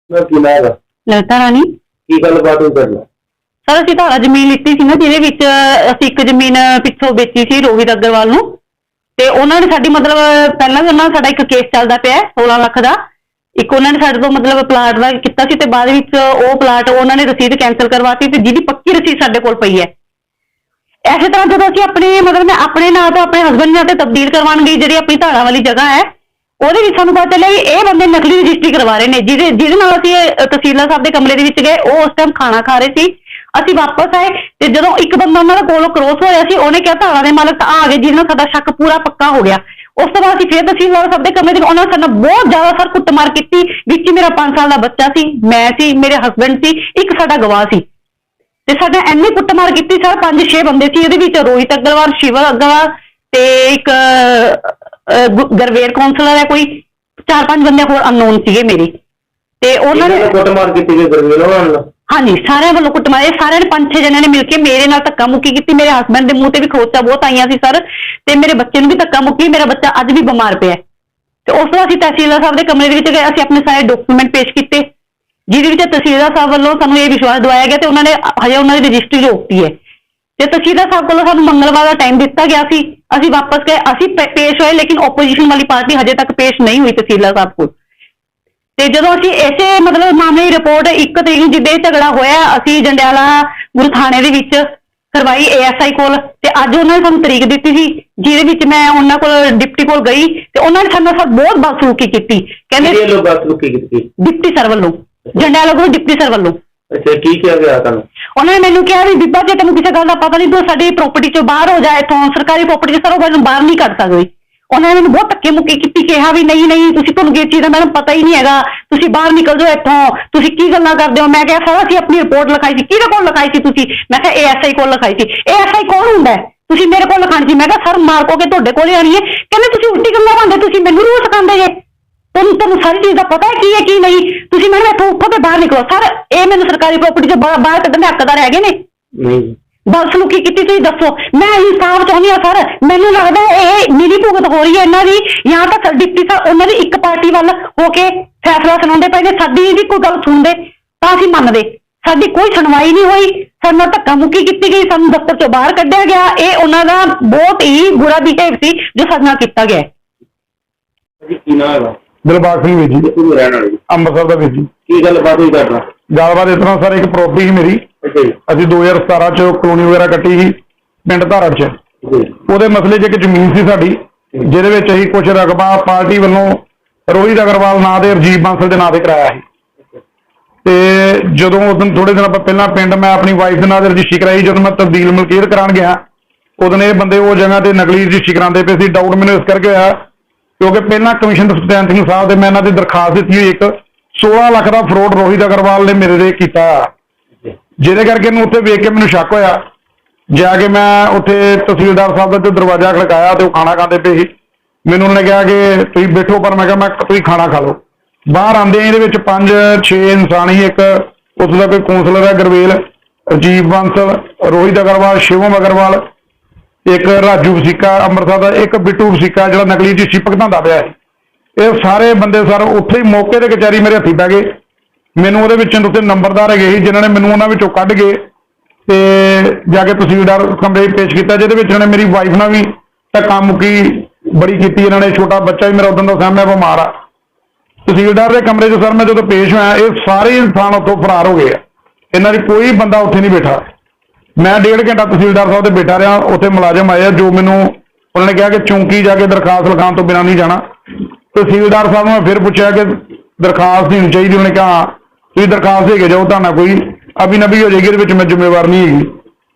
ਮੈਂ ਕੀ ਲਾਗਾ ललिता रानी ਕੀ ਗੱਲਬਾਤ ਹੋਈ ਕਰਨਾ सर ਅਸੀਂ ਧਾਰਾ ਜ਼ਮੀਨ ਲਿੱਤੀ ਸੀ ਨਾ ਜਿਹਦੇ ਵਿੱਚ ਅਸੀਂ ਇੱਕ ਜ਼ਮੀਨ ਪਿੱਛੋਂ ਵੇਚੀ ਸੀ ਰੋਹਿਤ ਅਗਰਵਾਲ ਨੂੰ ਤੇ ਉਹਨਾਂ ਨੇ ਸਾਡੀ ਮਤਲਬ ਪਹਿਲਾਂ ਵੀ ਉਹਨਾਂ ਸਾਡਾ ਇੱਕ ਕੇਸ ਚੱਲਦਾ ਪਿਆ 16 ਲੱਖ ਦਾ ਇੱਕ ਉਹਨਾਂ ਨੇ ਸਾਡੇ ਤੋਂ ਮਤਲਬ ਪਲਾਟ ਦਾ ਕੀਤਾ ਸੀ ਤੇ ਬਾਅਦ ਵਿੱਚ ਉਹ ਪਲਾਟ ਉਹਨਾਂ ਨੇ ਰਸੀਦ ਕੈਂਸਲ ਕਰਵਾਤੀ ਤੇ ਜਿਹਦੀ ਪੱਕੀ ਰਸੀਦ ਸਾਡੇ ਕੋਲ ਪਈ ਹੈ। ਇਸੇ ਤਰ੍ਹਾਂ ਜਦੋਂ ਅਸੀਂ ਆਪਣੇ ਮਤਲਬ ਮੈਂ ਆਪਣੇ ਨਾਂ ਤੋਂ ਆਪਣੇ ਹਸਬੈਂਡ ਨਾਂ ਤੇ ਤਬਦੀਲ ਕਰਵਾਉਣ ਗਈ ਜਿਹੜੀ ਆਪਣੀ ਧਾਰਾ ਵਾਲੀ ਜਗ੍ਹਾ ਹੈ ਉਹਦੇ ਵਿੱਚ ਸਾਨੂੰ ਪਤਾ ਚੱਲਿਆ ਵੀ ਇਹ ਬੰਦੇ ਨਕਲੀ ਰਜਿਸਟਰੀ ਕਰਵਾ ਰਹੇ ਨੇ ਜਿਹਦੇ ਨਾਲ ਅਸੀਂ ਤਹਿਸੀਲਦਾਰ ਸਾਹਿਬ ਦੇ ਕਮਰੇ ਦੇ ਵਿੱਚ ਗਏ ਉਹ ਉਸ ਟਾਈਮ ਖਾਣਾ ਖਾ ਰਹੇ ਸੀ। ਅਸੀਂ ਵਾਪਸ ਆਏ ਤੇ ਜਦੋਂ ਇੱਕ ਬੰਦਾ ਉਹਨਾਂ ਦਾ ਕੋਲੋਂ ਕ੍ਰੋਸ ਹੋਇਆ ਸੀ ਉਹਨੇ ਕਿਹਾ ਧਾਰਾ ਦੇ ਮਾਲਕ ਤਾਂ ਆ ਗਏ ਜਿਹਦੇ ਨਾਲ ਸਾਡਾ ਸ਼ੱਕ ਪੂਰਾ ਪੱਕਾ ਹੋ ਗਿਆ। ਉਸ ਤੋਂ ਬਾਅਦ ਅਸੀਂ ਫਿਰ ਤਹਿਸੀਲਦਾਰ ਸਾਹਿਬ ਦੇ ਕਮਰੇ ਦੇ ਉਹਨਾਂ ਨੇ ਸਾਡੇ ਨਾਲ ਬਹੁਤ ਜ਼ਿਆਦਾ ਸਰ ਕੁੱਟਮਾਰ ਕੀਤੀ ਵਿੱਚ ਮੇਰਾ 5 ਸਾਲ ਦਾ ਬੱਚਾ ਸੀ ਮੈਂ ਸੀ ਮੇਰੇ ਹਸਬੈਂਡ ਸੀ ਇੱਕ ਸਾਡਾ ਗਵਾਹ ਸੀ ਤੇ ਸਾਡਾ ਇੰਨੀ ਕੁੱਟਮਾਰ ਕੀਤੀ ਸਰ 5-6 ਬੰਦੇ ਸੀ ਇਹਦੇ ਵਿੱਚ ਰੋਹਿਤ ਅਗਰਵਾਲ ਸ਼ਿਵ ਅਗਰਵਾਲ ਤੇ ਇੱਕ ਗਰਵੇਰ ਕਾਉਂਸਲਰ ਹੈ ਕੋਈ 4-5 ਬੰਦੇ ਹੋਰ ਅਨਨੋਨ ਸੀਗੇ ਮੇਰੇ ਤੇ ਉਹਨਾਂ ਨੇ ਕੁੱਟਮਾਰ ਕੀਤੀ ਗਈ ਗਰਮੀ ਨਾਲ ਹਾਂਜੀ ਸਾਰਿਆਂ ਵੱਲੋਂ ਕੁੱਟਮਾਰ ਇਹ ਸਾਰਿਆਂ ਨੇ 5-6 ਜਣਿਆਂ ਨੇ ਮਿਲ ਕੇ ਮੇਰੇ ਨਾਲ ਧੱਕਾ ਮੁੱਕੀ ਕੀਤੀ। ਮੇਰੇ ਹਸਬੈਂਡ ਦੇ ਮੂੰਹ ਤੇ ਵੀ ਖਰੋਚਾਂ ਬਹੁਤ ਆਈਆਂ ਸੀ ਸਰ ਤੇ ਮੇਰੇ ਬੱਚੇ ਨੂੰ ਵੀ ਧੱਕਾ ਮੁੱਕੀ ਮੇਰਾ ਬੱਚਾ ਅੱਜ ਵੀ ਬਿਮਾਰ ਪਿਆ ਤੇ ਉਸ ਤੋਂ ਅਸੀਂ ਤਹਿਸੀਲਦਾਰ ਸਾਹਿਬ ਦੇ ਕਮਰੇ ਦੇ ਵਿੱਚ ਗਏ ਅਸੀਂ ਆਪਣੇ ਸਾਰੇ ਡਾਕੂਮੈਂਟ ਪੇਸ਼ ਕੀਤੇ ਜਿਹਦੇ ਵਿੱਚ ਤਹਿਸੀਲਦਾਰ ਸਾਹਿਬ ਵੱਲੋਂ ਸਾਨੂੰ ਇਹ ਵਿਸ਼ਵਾਸ ਦਿਵਾਇਆ ਗਿਆ ਤੇ ਉਹਨਾਂ ਨੇ ਹਜੇ ਉਹਨਾਂ ਦੀ ਰਜਿਸਟਰੀ ਰੋਕਤੀ ਹੈ ਤੇ ਤਹਿਸੀਲਦਾਰ ਸਾਹਿਬ ਕੋਲੋਂ ਸਾਨੂੰ ਮੰਗਲਵਾਰ ਦਾ ਟਾਈਮ ਦਿੱਤਾ ਗਿਆ ਸੀ ਅਸੀਂ ਵਾਪਸ ਗਏ ਅਸੀਂ ਪੇਸ਼ ਹੋਏ ਲੇਕਿਨ ਓਪੋਜੀਸ਼ਨ ਵਾਲੀ ਪਾਰਟੀ ਹਜੇ ਤੱਕ ਪੇਸ਼ ਨਹੀਂ ਹੋਈ ਤਹਿਸੀਲਦਾਰ ਸਾਹਿਬ ਕੋਲ ਤੇ ਜਦੋਂ ਅਸੀਂ ਇਸੇ ਮਤਲਬ ਮਾਮਲੇ ਦੀ ਰਿਪੋਰਟ 1 ਤਰੀਕ ਨੂੰ ਜਿੱਦੇ ਝਗੜਾ ਹੋਇਆ ਅਸੀਂ ਜੰਡਿਆਲਾ ਗੁਰੂ ਥਾਣੇ ਦੇ ਵਿੱਚ ਕਰਵਾਈ ASI ਕੋਲ ਤੇ ਅੱਜ ਉਹਨਾਂ ਨੇ ਸਾਨੂੰ ਤਰੀਕ ਦਿੱਤੀ ਸੀ ਜਿਹਦੇ ਵਿੱਚ ਮੈਂ ਉਹਨਾਂ ਕੋਲ ਡਿਪਟੀ ਕੋਲ ਗਈ ਤੇ ਉਹਨਾਂ ਨੇ ਸਾਡੇ ਨਾਲ ਬਹੁਤ ਬਦਸਲੂਕੀ ਕੀਤੀ ਕਹਿੰਦੇ ਲੋਕ ਬਦਸਲੂਕੀ ਕੀਤੀ ਡਿਪਟੀ ਸਰ ਵੱਲੋਂ ਜੰਡਿਆਲਾ ਕੋਲ ਡਿਪਟੀ ਸਰ ਵੱਲੋਂ। ਅੱਛਾ ਕੀ ਕਿਹਾ ਗਿਆ ਤੁਹਾਨੂੰ? ਉਹਨਾਂ ਨੇ ਮੈਨੂੰ ਕਿਹਾ ਵੀ ਬੀਬਾ ਜੇ ਤੈਨੂੰ ਕਿਸੇ ਗੱਲ ਦਾ ਪਤਾ ਨਹੀਂ ਤੂੰ ਸਾਡੀ ਪ੍ਰਾਪਰਟੀ ਚੋਂ ਬਾਹਰ ਹੋ ਜਾ ਇੱਥੋਂ ਸਰਕਾਰੀ ਪ੍ਰਾਪਰਟੀ ਚ ਸਰ ਉਹ ਮੈਨੂੰ ਬਾਹਰ ਨਹੀਂ ਕੱਢ ਸਕਦੇ। ਉਹਨਾਂ ਨੇ ਮੈਨੂੰ ਬਹੁਤ ਧੱਕੇ ਮੁੱਕੀ ਕੀਤੀ ਕਿਹਾ ਵੀ ਨਹੀਂ ਤੁਸੀਂ ਤੁਹਾਨੂੰ ਕਿਸ ਚੀਜ਼ ਦਾ ਮੈਨੂੰ ਪਤਾ ਹੀ ਨਹੀਂ ਹੈਗਾ ਤੁਸੀਂ ਬਾਹਰ ਨਿਕਲ ਜਾਓ ਇੱਥੋਂ ਤੁਸੀਂ ਕੀ ਗੱਲਾਂ ਕਰਦੇ ਹੋ। ਮੈਂ ਕਿਹਾ ਸਰ ਅਸੀਂ ਆਪਣੀ ਰਿਪੋਰਟ ਲਿਖਾਈ ਸੀ ਕਿਹਦੇ ਕੋਲ ਲਿਖਾਈ ਸੀ ਤੁਸੀਂ? ਮੈਂ ਕਿਹਾ ASI ਕੋਲ ਲਿਖਾਈ ਸੀ। ASI ਕੌਣ ਹੁੰਦਾ ਹੈ? ਤੁਸੀਂ ਮੇਰੇ ਕੋਲ ਲਿਖਾਣੀ ਸੀ। ਮੈਂ ਕਿਹਾ ਸਰ ਮਾਰਕੋ ਕੇ ਤੁਹਾਡੇ ਕੋਲ ਹੀ ਆਣੀ ਹੈ। ਕਹਿੰਦੇ ਤੁਸੀਂ ਉਲਟੀ ਗੱਲਾਂ ਕਰਦੇ ਤੁਸੀਂ ਮੈਨੂੰ ਰੂਲ ਸਿਖਾਉਂਦੇ ਜੇ ਤੁਹਾਨੂੰ ਸਾਰੀ ਚੀਜ਼ ਦਾ ਪਤਾ ਹੈ ਕੀ ਨਹੀਂ ਤੁਸੀਂ ਮੈਨੂੰ ਇੱਥੋਂ ਉੱਠੋ ਤੇ ਬਾਹਰ ਨਿਕਲੋ। ਸਰ ਇਹ ਮੈਨੂੰ ਸਰਕਾਰੀ ਪ੍ਰਾਪਰਟੀ ਚੋਂ ਬਾਹਰ ਕੱਢਣ ਦੇ ਹੱਕਦਾਰ ਹੈਗੇ ਨੇ? ਨਹੀਂ ਬਦਸਲੂਕੀ ਕੀਤੀ ਤੁਸੀਂ ਦੱਸੋ। ਮੈਂ ਇਨਸਾਫ ਚਾਹੁੰਦੀ ਹਾਂ ਸਰ ਮੈਨੂੰ ਲੱਗਦਾ ਇਹ ਮਿਲੀ ਭੁਗਤ ਹੋ ਰਹੀ ਹੈ ਇਹਨਾਂ ਦੀ ਜਾਂ ਤਾਂ ਡਿਪਟੀ ਸਾਹਿਬ ਉਹਨਾਂ ਦੀ ਇੱਕ ਪਾਰਟੀ ਵੱਲ ਹੋ ਕੇ ਫੈਸਲਾ ਸੁਣਾਉਂਦੇ ਪਏ ਨੇ ਸਾਡੀ ਵੀ ਕੋਈ ਗੱਲ ਸੁਣਦੇ ਤਾਂ ਅਸੀਂ ਮੰਨਦੇ। ਸਾਡੀ ਕੋਈ ਸੁਣਵਾਈ ਨਹੀਂ ਹੋਈ ਸਾਡੇ ਨਾਲ ਧੱਕਾ ਮੁੱਕੀ ਕੀਤੀ ਗਈ ਸਾਨੂੰ ਦਫ਼ਤਰ ਚੋਂ ਬਾਹਰ ਕੱਢਿਆ ਗਿਆ। ਇਹ ਉਹਨਾਂ ਦਾ ਬਹੁਤ ਹੀ ਬੁਰਾ ਬਿਹੇਵ ਸੀ ਜੋ ਸਾਡੇ ਨਾਲ ਕੀਤਾ ਗਿਆ। ਜੀ ਕੀ ਨਾਮ ਹੈਗਾ? ਦਿਲਬਾਗ ਸਿੰਘ ਵੀਰ ਜੀ ਕਿੱਥੋਂ ਰਹਿਣ ਵਾਲੇ? ਅੰਮ੍ਰਿਤਸਰ ਦਾ ਵੀਰ ਜੀ। ਕੀ ਗੱਲਬਾਤ ਹੋਈ ਕਰਨਾ? ਗੱਲਬਾਤ ਇਸ ਤਰ੍ਹਾਂ ਸਰ ਇੱਕ ਪ੍ਰੋਪਰਟੀ ਸੀ ਮੇਰੀ ਅੱਛਾ ਜੀ ਅਸੀਂ 2017 ਚ ਕਲੋਨੀ ਵਗੈਰਾ ਕੱਟੀ ਸੀ ਪਿੰਡ ਧਾਰੜ ਚ ਉਹਦੇ ਮਸਲੇ 'ਚ ਇੱਕ ਜ਼ਮੀਨ ਸੀ ਸਾਡੀ ਜਿਹਦੇ ਵਿੱਚ ਅਸੀਂ ਕੁਝ ਰਕਬਾ ਪਾਰਟੀ ਵੱਲੋਂ ਰੋਹਿਤ ਅਗਰਵਾਲ ਨਾਂ ਦੇ ਰਜੀਵ ਬਾਂਸਲ ਦੇ ਨਾਂ ਤੇ ਕਰਾਇਆ ਸੀ ਤੇ ਜਦੋਂ ਉਸ ਦਿਨ ਥੋੜੇ ਦਿਨ ਪਹਿਲਾਂ ਪਿੰਡ ਮੈਂ ਆਪਣੀ ਵਾਈਫ ਦੇ ਨਾਂ ਤੇ ਰਜਿਸਟਰੀ ਕਰਾਈ ਜਦੋਂ ਮੈਂ ਤਬਦੀਲ ਮਲਕੀਅਤ ਕਰਾਉਣ ਗਿਆ ਉਦੋਂ ਇਹ ਬੰਦੇ ਉਹ ਜਗ੍ਹਾ ਤੇ ਨਕਲੀ ਰਜਿਸਟਰੀ ਕਰਾਉਂਦੇ ਪਏ ਸੀ। ਡਾਊਟ ਮੈਨੂੰ ਇਸ ਕਰਕੇ ਹੋਇਆ ਕਿਉਂਕਿ ਪਹਿਲਾਂ ਕਮਿਸ਼ਨ ਸਤਿਆਨ ਸਿੰਘ ਸਾਹਿਬ ਦੇ ਮੈਂ ਇਹਨਾਂ ਦੀ ਦਰਖਾਸਤ ਦਿੱਤੀ ਹੋਈ ਇੱਕ 16 ਲੱਖ ਦਾ ਫਰੋਡ ਰੋਹਿਤ ਅਗਰਵਾਲ ਨੇ ਮੇਰੇ ਦੇ ਕੀਤਾ ਜਿਹਦੇ ਕਰਕੇ ਇਹਨੂੰ ਉੱਥੇ ਵੇਖ ਕੇ ਮੈਨੂੰ ਸ਼ੱਕ ਹੋਇਆ। ਜਾ ਕੇ ਮੈਂ ਉੱਥੇ ਤਹਿਸੀਲਦਾਰ ਸਾਹਿਬ ਦਾ ਦਰਵਾਜ਼ਾ ਖੜਕਾਇਆ ਤੇ ਉਹ ਖਾਣਾ ਖਾਂਦੇ ਪਏ ਸੀ। ਮੈਨੂੰ ਉਹਨੇ ਕਿਹਾ ਕਿ ਤੁਸੀਂ ਬੈਠੋ ਪਰ ਮੈਂ ਕਿਹਾ ਤੁਸੀਂ ਖਾਣਾ ਖਾ ਲਓ। ਬਾਹਰ ਆਉਂਦੇ ਇਹਦੇ ਵਿੱਚ 5-6 ਇਨਸਾਨ ਹੀ ਇੱਕ ਉਸ ਦਾ ਕੋਈ ਕੌਂਸਲਰ ਹੈ ਗਰਵੇਲ ਰਜੀਵ ਬਾਂਸਲ ਰੋਹਿਤ ਅਗਰਵਾਲ ਸ਼ਿਵਮ ਅਗਰਵਾਲ ਇੱਕ ਰਾਜੂ ਵਸੀਕਾ ਅੰਮ੍ਰਿਤਸਰ ਦਾ ਇੱਕ ਬਿੱਟੂ ਵਸੀਕਾ ਜਿਹੜਾ ਨਕਲੀ ਜੀ ਭੁਗਤਾਉਂਦਾ ਪਿਆ ਹੈ। ਇਹ ਸਾਰੇ ਬੰਦੇ ਸਰ ਉੱਥੇ ਹੀ ਮੌਕੇ ਤੇ ਕਚਹਿਰੀ ਮੇਰੇ ਹੱਥੀਂ ਪੈ ਗਏ। ਮੈਨੂੰ ਉਹਦੇ ਵਿੱਚ ਉੱਤੇ ਨੰਬਰਦਾਰ ਹੈਗੇ ਸੀ ਜਿਨ੍ਹਾਂ ਨੇ ਮੈਨੂੰ ਉਹਨਾਂ ਵਿੱਚੋਂ ਕੱਢ ਕੇ ਤੇ ਜਾ ਕੇ ਤਹਿਸੀਲਦਾਰ ਕਮਰੇ ਪੇਸ਼ ਕੀਤਾ ਜਿਹਦੇ ਵਿੱਚ ਉਹਨੇ ਮੇਰੀ ਵਾਈਫ ਨਾਲ ਵੀ ਧੱਕਾ ਮੁੱਕੀ ਬੜੀ ਕੀਤੀ। ਇਹਨਾਂ ਨੇ ਛੋਟਾ ਬੱਚਾ ਵੀ ਮੇਰਾ ਉਦੋਂ ਦਾ ਸਾਹਮਣੇ ਬਿਮਾਰ ਆ। ਤਹਿਸੀਲਦਾਰ ਦੇ ਕਮਰੇ 'ਚ ਸਰ ਮੈਂ ਜਦੋਂ ਪੇਸ਼ ਹੋਇਆ ਇਹ ਸਾਰੇ ਇਨਸਾਨ ਉੱਥੋਂ ਫਰਾਰ ਹੋ ਗਏ ਆ। ਇਹਨਾਂ ਦੀ ਕੋਈ ਬੰਦਾ ਉੱਥੇ ਨਹੀਂ ਬੈਠਾ। ਮੈਂ 1.5 ਘੰਟਾ ਤਹਿਸੀਲਦਾਰ ਸਾਹਿਬ ਦੇ ਬੈਠਾ ਰਿਹਾ। ਉੱਥੇ ਮੁਲਾਜ਼ਮ ਆਏ ਜੋ ਮੈਨੂੰ ਉਹਨਾਂ ਨੇ ਕਿਹਾ ਕਿ ਚੌਂਕੀ ਜਾ ਕੇ ਦਰਖਾਸਤ ਲਿਖਾਉਣ ਤੋਂ ਬਿਨਾਂ ਨਹੀਂ ਜਾਣਾ। ਤਹਿਸੀਲਦਾਰ ਸਾਹਿਬ ਨੂੰ ਫਿਰ ਪੁੱਛਿਆ ਕਿ ਦਰਖਾਸਤ ਦੇਣੀ ਚਾਹੀਦੀ। ਉਹਨੇ ਕਿਹਾ ਤੁਸੀਂ ਦਰਖਾਸਤ ਦੇ ਕੇ ਜਾਓ ਤੁਹਾਡਾ ਕੋਈ ਅਭੀ ਨਬੀ ਹੋ ਜਾਏਗੀ ਇਹਦੇ ਵਿੱਚ ਮੈਂ ਜ਼ਿੰਮੇਵਾਰ ਨਹੀਂ ਹੈਗੀ।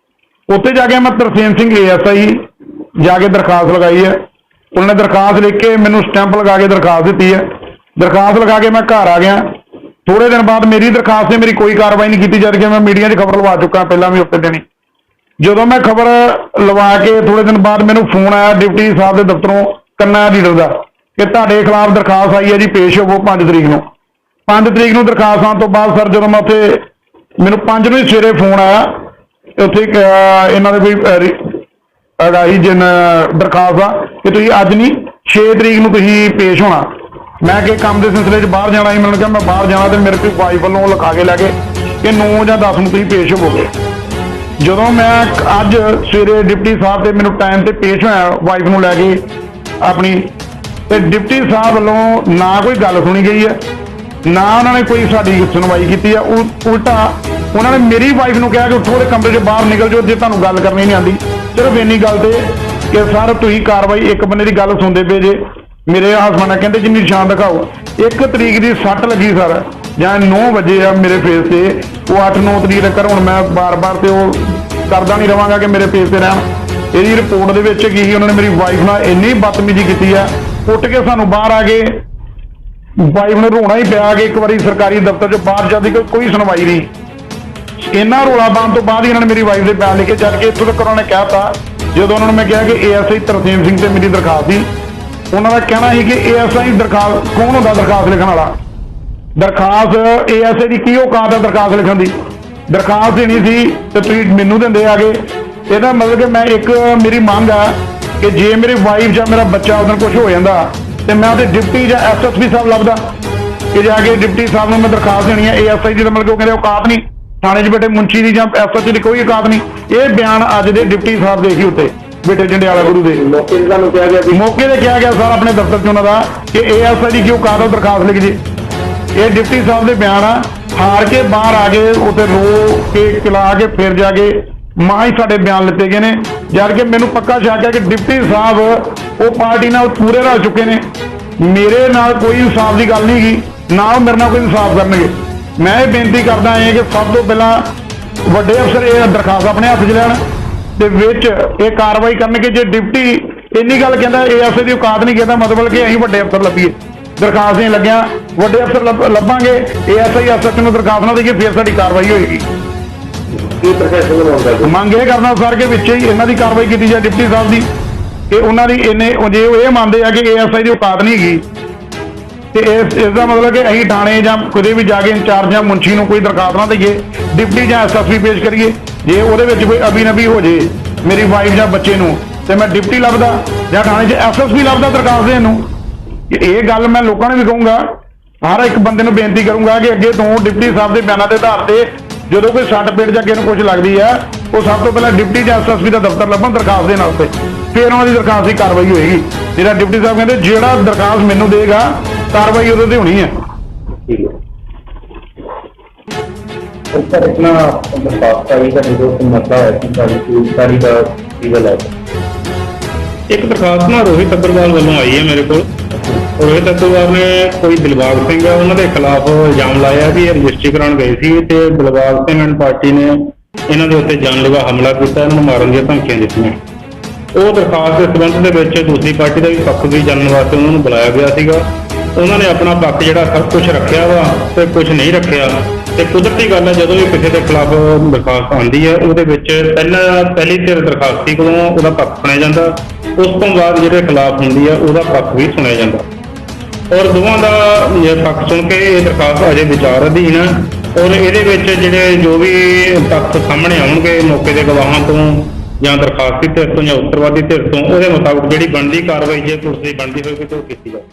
ਉੱਥੇ ਜਾ ਕੇ ਮੈਂ ਤਰਸੇਮ ਸਿੰਘ ASI ਜਾ ਕੇ ਦਰਖਾਸਤ ਲਗਾਈ ਹੈ। ਉਹਨਾਂ ਨੇ ਦਰਖਾਸਤ ਲਿਖ ਕੇ ਮੈਨੂੰ ਸਟੈਂਪ ਲਗਾ ਕੇ ਦਰਖਾਸਤ ਦਿੱਤੀ ਹੈ। ਦਰਖਾਸਤ ਲਗਾ ਕੇ ਮੈਂ ਘਰ ਆ ਗਿਆ। ਥੋੜੇ ਦਿਨ ਬਾਅਦ ਮੇਰੀ ਦਰਖਾਸਤ 'ਤੇ ਮੇਰੀ ਕੋਈ ਕਾਰਵਾਈ ਨਹੀਂ ਕੀਤੀ ਜਦ ਕਿ ਮੈਂ ਮੀਡੀਆ 'ਚ ਖਬਰ ਲਵਾ ਚੁੱਕਾ ਪਹਿਲਾਂ ਵੀ ਉੱਤੇ ਦੇਣੀ। ਜਦੋਂ ਮੈਂ ਖਬਰ ਲਵਾ ਕੇ ਥੋੜੇ ਦਿਨ ਬਾਅਦ ਮੈਨੂੰ ਫੋਨ ਆਇਆ ਡਿਪਟੀ ਸਾਹਿਬ ਦੇ ਦਫ਼ਤਰੋਂ ਕੰਨਾ ਲੀਡਰ ਦਾ ਕਿ ਤੁਹਾਡੇ ਖਿਲਾਫ ਦਰਖਾਸਤ ਆਈ ਹੈ ਜੀ ਪੇਸ਼ ਹੋਵੋ 5 ਤਰੀਕ ਨੂੰ। 5 ਤਰੀਕ ਨੂੰ ਦਰਖਾਸਤ ਆਉਣ ਤੋਂ ਬਾਅਦ ਸਰ ਜਦੋਂ ਮੈਂ ਉੱਥੇ ਮੈਨੂੰ 5 ਨੂੰ ਹੀ ਸਵੇਰੇ ਫੋਨ ਆਇਆ ਉੱਥੇ ਇਹਨਾਂ ਦੇ ਕੋਈ ਅਗਾਹੀ ਜਿਨ ਦਰਖਾਸਤ ਆ ਕਿ ਤੁਸੀਂ ਅੱਜ ਨਹੀਂ 6 ਤਰੀਕ ਨੂੰ ਤੁਸੀਂ ਪੇਸ਼ ਹੋਣਾ। ਮੈਂ ਕਿ ਕੰਮ ਦੇ ਸਿਲਸਿਲੇ 'ਚ ਬਾਹਰ ਜਾਣਾ ਸੀ, ਮੈਨੂੰ ਕਿਹਾ ਮੈਂ ਬਾਹਰ ਜਾਣਾ, ਤੇ ਮੇਰੇ ਕੋਈ ਵਾਈਫ ਵੱਲੋਂ ਲਿਖਾ ਕੇ ਲੈ ਗਏ ਕਿ 9 ਜਾਂ 10 ਨੂੰ ਤੁਸੀਂ ਪੇਸ਼ ਹੋਵੋਗੇ। ਜਦੋਂ ਮੈਂ ਅੱਜ ਸਵੇਰੇ ਡਿਪਟੀ ਸਾਹਿਬ ਤੇ ਮੈਨੂੰ ਟਾਈਮ ਤੇ ਪੇਸ਼ ਹੋਇਆ ਵਾਈਫ ਨੂੰ ਲੈ ਕੇ ਆਪਣੀ, ਤੇ ਡਿਪਟੀ ਸਾਹਿਬ ਵੱਲੋਂ ਨਾ ਕੋਈ ਗੱਲ ਸੁਣੀ ਗਈ ਹੈ, ਨਾ ਉਹਨਾਂ ਨੇ ਕੋਈ ਸਾਡੀ ਸੁਣਵਾਈ ਕੀਤੀ ਹੈ। ਉਲਟਾ ਉਹਨਾਂ ਨੇ ਮੇਰੀ ਵਾਈਫ ਨੂੰ ਕਿਹਾ ਕਿ ਉੱਠੋ ਦੇ ਕਮਰੇ 'ਚੋਂ ਬਾਹਰ ਨਿਕਲ ਜਾਓ, ਜੇ ਤੁਹਾਨੂੰ ਗੱਲ ਕਰਨੀ ਨਹੀਂ ਆਉਂਦੀ। ਸਿਰਫ ਇੰਨੀ ਗੱਲ ਤੇ ਕਿ ਸਰ ਤੁਸੀਂ ਕਾਰਵਾਈ ਇੱਕ ਬੰਦੇ ਦੀ ਗੱਲ ਸੁਣਦੇ ਪਏ ਜੇ। ਮੇਰੇ ਹਸਬੰਡ ਕਹਿੰਦੇ ਜਿੰਨੀ ਨਿਸ਼ਾਨ ਦਿਖਾਓ। 1 ਤਰੀਕ ਦੀ ਸੱਟ ਲੱਗੀ ਸਰ, ਜਾਂ 9 ਵਜੇ ਆ ਮੇਰੇ ਫੇਸ ਤੇ, ਉਹ 8-9 ਤਰੀਕ ਤੱਕ। ਹੁਣ ਮੈਂ ਬਾਰ-ਬਾਰ ਤੇ ਉਹ ਕਰਦਾ ਨਹੀਂ ਰਵਾਂਗਾ ਕਿ ਮੇਰੇ ਫੇਸ ਤੇ ਰਹਿਣ। ਇਹਦੀ ਰਿਪੋਰਟ ਦੇ ਵਿੱਚ ਕੀ ਸੀ, ਉਹਨਾਂ ਨੇ ਮੇਰੀ ਵਾਈਫ ਨਾਲ ਇੰਨੀ ਬਦਤਮੀਜ਼ੀ ਕੀਤੀ ਆ, ਉੱਠ ਕੇ ਸਾਨੂੰ ਬਾਹਰ ਆ ਕੇ ਵਾਈਫ ਨੇ ਰੋਣਾ ਹੀ ਪਿਆ ਕਿ ਇੱਕ ਵਾਰੀ ਸਰਕਾਰੀ ਦਫ਼ਤਰ 'ਚ ਬਾਹਰ ਜਾਂਦੀ ਕੋਈ ਸੁਣਵਾਈ ਨਹੀਂ। ਇੰਨਾ ਰੋਲਾ ਪਾਉਣ ਤੋਂ ਬਾਅਦ ਹੀ ਇਹਨਾਂ ਨੇ ਮੇਰੀ ਵਾਈਫ ਦੇ ਬਿਆਨ ਲਿਖੇ, ਜਦ ਕਿ ਇੱਥੋਂ ਤੱਕ ਉਹਨਾਂ ਨੇ ਕਹਿਤਾ, ਜਦੋਂ ਉਹਨਾਂ ਨੂੰ ਮੈਂ ਕਿਹਾ ਕਿ ASI ਤਰਸੇਮ ਸਿੰਘ ਤੇ ਮੇਰੀ ਦਰਖਾਸਤ ਸੀ, ਉਹਨਾਂ ਦਾ ਕਹਿਣਾ ਸੀ ਕਿ ASI ਦਰਖਾਸਤ ਕੌਣ ਹੁੰਦਾ ਦਰਖਾਸਤ ਲਿਖਣ ਵਾਲਾ? ਦਰਖਾਸਤ ASI ਦੀ ਕੀ ਔਕਾਤ ਹੈ ਦਰਖਾਸਤ ਲਿਖਣ ਦੀ? ਦਰਖਾਸਤ ਦੇਣੀ ਸੀ ਤੇ ਤੁਸੀਂ ਮੈਨੂੰ ਦਿੰਦੇ ਆ ਗਏ। ਇਹਦਾ ਮਤਲਬ ਕਿ ਮੈਂ ਇੱਕ ਮੇਰੀ ਮੰਗ ਆ ਕਿ ਜੇ ਮੇਰੀ ਵਾਈਫ ਜਾਂ ਮੇਰਾ ਬੱਚਾ ਉਦੋਂ ਕੁਝ ਹੋ ਜਾਂਦਾ ਤੇ ਮੈਂ ਉਹਦੇ ਡਿਪਟੀ ਜਾਂ SSP ਸਾਹਿਬ ਲੱਭਦਾ ਕਿ ਜਾ ਕੇ ਡਿਪਟੀ ਸਾਹਿਬ ਨੂੰ ਮੈਂ ਦਰਖਾਸਤ ਦੇਣੀ ਹੈ। ASI ਦੀ ਤਾਂ ਮਤਲਬ ਕਿ ਉਹ ਕਹਿੰਦੇ ਔਕਾਤ ਨਹੀਂ, ਥਾਣੇ 'ਚ ਬੈਠੇ ਮੁੰਸ਼ੀ ਦੀ ਜਾਂ SHO ਦੀ ਕੋਈ ਔਕਾਤ ਨਹੀਂ। ਇਹ ਬਿਆਨ ਅੱਜ ਦੇ ਡਿਪਟੀ ਸਾਹਿਬ ਦੇ ਸੀ ਉੱਤੇ ਬੇਟੇ ਜੰਡਿਆਲਾ ਗੁਰੂ ਦੇ ਮੌਕੇ ਤੇ ਤੁਹਾਨੂੰ ਕਿਹਾ ਗਿਆ ਸੀ, ਮੌਕੇ ਤੇ ਕਿਹਾ ਗਿਆ ਸਰ ਆਪਣੇ ਦਫ਼ਤਰ 'ਚ ਉਹਨਾਂ ਦਾ ਕਿ ASI ਦੀ ਕੀ ਔਕਾਤ ਹੈ ਦਰਖਾਸਤ ਲਿਖ ਜੇ। ਇਹ ਡਿਪਟੀ ਸਾਹਿਬ ਦੇ ਬਿਆਨ ਆ। ਹਾਰ ਕੇ ਬਾਹਰ ਆ ਗਏ ਉੱਥੇ ਰੋ ਕੇ ਕਿਲਾ ਕੇ ਫਿਰ ਜਾ ਕੇ ਮਾਂ ਹੀ ਸਾਡੇ ਬਿਆਨ ਲਿੱਤੇ ਗਏ ਨੇ, ਜਦ ਕਿ ਮੈਨੂੰ ਪੱਕਾ ਸ਼ੱਕ ਹੈ ਕਿ ਡਿਪਟੀ ਸਾਹਿਬ ਉਹ ਪਾਰਟੀ ਨਾਲ ਪੂਰੇ ਰਲ ਚੁੱਕੇ ਨੇ। ਮੇਰੇ ਨਾਲ ਕੋਈ ਇਨਸਾਫ ਦੀ ਗੱਲ ਨਹੀਂ ਗਈ, ਨਾ ਉਹ ਮੇਰੇ ਨਾਲ ਕੋਈ ਇਨਸਾਫ ਕਰਨਗੇ। ਮੈਂ ਇਹ ਬੇਨਤੀ ਕਰਦਾ ਹਾਂ ਕਿ ਸਭ ਤੋਂ ਪਹਿਲਾਂ ਵੱਡੇ ਅਫਸਰ ਇਹ ਦਰਖਾਸਤ ਆਪਣੇ ਹੱਥ 'ਚ ਲੈਣ ਤੇ ਵਿੱਚ ਇਹ ਕਾਰਵਾਈ ਕਰਨਗੇ। ਜੇ ਡਿਪਟੀ ਇੰਨੀ ਗੱਲ ਕਹਿੰਦਾ ASI ਦੀ ਔਕਾਤ ਨਹੀਂ ਕਹਿੰਦਾ, ਮਤਲਬ ਕਿ ਅਸੀਂ ਵੱਡੇ ਅਫਸਰ ਲੱਭੀਏ। ਦਰਖਾਸਤ ਨਹੀਂ ਲੱਗਿਆ, ਵੱਡੇ ਅਫਸਰ ਲੱਭਾਂਗੇ, ASI SHO ਨੂੰ ਦਰਖਾਸਤ ਨਾ ਦੇਈਏ, ਫਿਰ ਸਾਡੀ ਕਾਰਵਾਈ ਹੋਏਗੀ। ਕੀ ਪ੍ਰਸ਼ਾਸਨ ਨੂੰ ਮੰਗ ਕਰਦੇ? ਮੰਗ ਇਹ ਕਰਨਾ ਸਰ ਕਿ ਵਿੱਚ ਹੀ ਇਹਨਾਂ ਦੀ ਕਾਰਵਾਈ ਕੀਤੀ ਜਾਏ ਡਿਪਟੀ ਸਾਹਿਬ ਦੀ, ਕਿ ਉਹਨਾਂ ਦੀ ਜੇ ਉਹ ਇਹ ਮੰਨਦੇ ਆ ਕਿ ASI ਦੀ ਔਕਾਤ ਨਹੀਂ ਹੈਗੀ ਤੇ ਇਸ ਦਾ ਮਤਲਬ ਕਿ ਅਸੀਂ ਥਾਣੇ ਜਾਂ ਕਿਤੇ ਵੀ ਜਾ ਕੇ ਇੰਚਾਰਜ ਜਾਂ ਮੁਨਸ਼ੀ ਨੂੰ ਕੋਈ ਦਰਖਾਸਤ ਨਾ ਦੇਈਏ, ਡਿਪਟੀ ਜਾਂ SSP ਪੇਸ਼ ਕਰੀਏ। ਜੇ ਉਹਦੇ ਵਿੱਚ ਕੋਈ ਅਬੀ-ਨਬੀ ਹੋ ਜੇ ਮੇਰੀ ਵਾਈਫ ਜਾਂ ਬੱਚੇ ਨੂੰ, ਤੇ ਮੈਂ ਡਿਪਟੀ ਲੱਭਦਾ ਜਾਂ ਥਾਣੇ 'ਚ SSP ਲੱਭਦਾ ਦਰਖਾਸਤ ਦੇਣ ਨੂੰ। ਇਹ ਗੱਲ ਮੈਂ ਲੋਕਾਂ ਨੂੰ ਵੀ ਕਹੂੰਗਾ, ਹਰ ਇੱਕ ਬੰਦੇ ਨੂੰ ਬੇਨਤੀ ਕਰੂੰਗਾ ਕਿ ਅੱਗੇ ਤੋਂ ਡਿਪਟੀ ਸਾਹਿਬ ਦੇ ਬਿਆਨਾਂ ਦੇ ਆਧਾਰ ਤੇ ਜਦੋਂ ਕੋਈ ਸੱਟ ਪੇਟ ਜਾਂ ਅੱਗੇ ਨੂੰ ਕੁਝ ਲੱਗਦੀ ਹੈ, ਉਹ ਸਭ ਤੋਂ ਪਹਿਲਾਂ ਡਿਪਟੀ ਜਾਂ SSP ਦਾ ਦਫ਼ਤਰ ਲੱਭਣ ਦਰਖਾਸਤ ਦੇਣ ਵਾਸਤੇ, ਫਿਰ ਉਹਨਾਂ ਦੀ ਦਰਖਾਸਤ ਦੀ ਕਾਰਵਾਈ ਹੋਏਗੀ। ਜਿਹੜਾ ਡਿਪਟੀ ਸਾਹਿਬ ਕਹਿੰਦੇ ਜਿਹੜਾ ਦਰਖਾਸਤ ਮੈਨੂੰ ਦੇਗਾ ਕਾਰਵਾਈ ਉਹਦੇ ਤੇ ਹੋਣੀ ਹੈ। ਠੀਕ ਹੈ ਸਰ, ਇਤਨਾ ਦਰਖਾਸਤ ਆਈ ਤਾਂ ਜੋ ਮਸਲਾ ਹੈ ਕਿ ਸਾਰੀ ਦਾ ਲੀਗਲ ਹੈ। ਇੱਕ ਦਰਖਾਸਤ ਨਾ ਰੋਹਿਤ ਅਗਰਵਾਲ ਵੱਲੋਂ ਆਈ ਹੈ ਮੇਰੇ ਕੋਲ। ਰੋਹਿਤ ਅਗਰਵਾਲ ਨੇ ਕੋਈ ਦਿਲਬਾਗ ਸਿੰਘ ਹੈ ਉਹਨਾਂ ਦੇ ਖਿਲਾਫ ਇਲਜ਼ਾਮ ਲਾਇਆ ਵੀ ਇਹ ਰਜਿਸਟਰੀ ਕਰਾਉਣ ਗਏ ਸੀ ਤੇ ਦਿਲਬਾਗ ਸਿੰਘ ਐਂਡ ਪਾਰਟੀ ਨੇ ਇਹਨਾਂ ਦੇ ਉੱਤੇ ਜਾਨਲੇਵਾ ਹਮਲਾ ਕੀਤਾ, ਇਹਨਾਂ ਨੂੰ ਮਾਰਨ ਦੀਆਂ ਧਮਕੀਆਂ ਦਿੱਤੀਆਂ। ਉਹ ਦਰਖਾਸਤ ਦੇ ਸੰਬੰਧ ਦੇ ਵਿੱਚ ਦੂਸਰੀ ਪਾਰਟੀ ਦਾ ਵੀ ਪੱਖ ਵੀ ਜਾਣਨ ਵਾਸਤੇ ਉਹਨਾਂ ਨੂੰ ਬੁਲਾਇਆ ਗਿਆ ਸੀਗਾ। ਉਹਨਾਂ ਨੇ ਆਪਣਾ ਪੱਖ ਜਿਹੜਾ ਸਭ ਕੁਝ ਰੱਖਿਆ ਵਾ ਤੇ ਕੁਝ ਨਹੀਂ ਰੱਖਿਆ। ਤੇ ਕੁਦਰਤੀ ਗੱਲ ਹੈ, ਜਦੋਂ ਵੀ ਕਿਸੇ ਦੇ ਖਿਲਾਫ ਦਰਖਾਸਤ ਆਉਂਦੀ ਹੈ ਉਹਦੇ ਵਿੱਚ ਪਹਿਲੀ ਧਿਰ ਦਰਖਾਸਤੀ ਕੋਲੋਂ ਉਹਦਾ ਪੱਖ ਸੁਣਿਆ ਜਾਂਦਾ, ਉਸ ਤੋਂ ਬਾਅਦ ਜਿਹੜੇ ਖਿਲਾਫ ਹੁੰਦੀ ਹੈ ਉਹਦਾ ਪੱਖ ਵੀ ਸੁਣਿਆ ਜਾਂਦਾ, ਔਰ ਦੋਵਾਂ ਦਾ ਪੱਖ ਸੁਣ ਕੇ ਇਹ ਦਰਖਾਸਤ ਅਜੇ ਵਿਚਾਰ ਅਧੀਨ ਹੈ। ਔਰ ਇਹਦੇ ਵਿੱਚ ਜਿਹੜੇ ਜੋ ਵੀ ਤੱਥ ਸਾਹਮਣੇ ਆਉਣਗੇ ਮੌਕੇ ਦੇ ਗਵਾਹਾਂ ਤੋਂ ਜਾਂ ਦਰਖਾਸਤੀ ਧਿਰ ਤੋਂ ਜਾਂ ਉੱਤਰਵਾਦੀ ਧਿਰ ਤੋਂ, ਉਹਦੇ ਮੁਤਾਬਕ ਜਿਹੜੀ ਬਣਦੀ ਕਾਰਵਾਈ ਜੇ ਪੁਲਿਸ ਦੀ ਬਣਦੀ ਹੋਵੇਗੀ ਤਾਂ ਉਹ ਕੀਤੀ ਜਾਵੇ।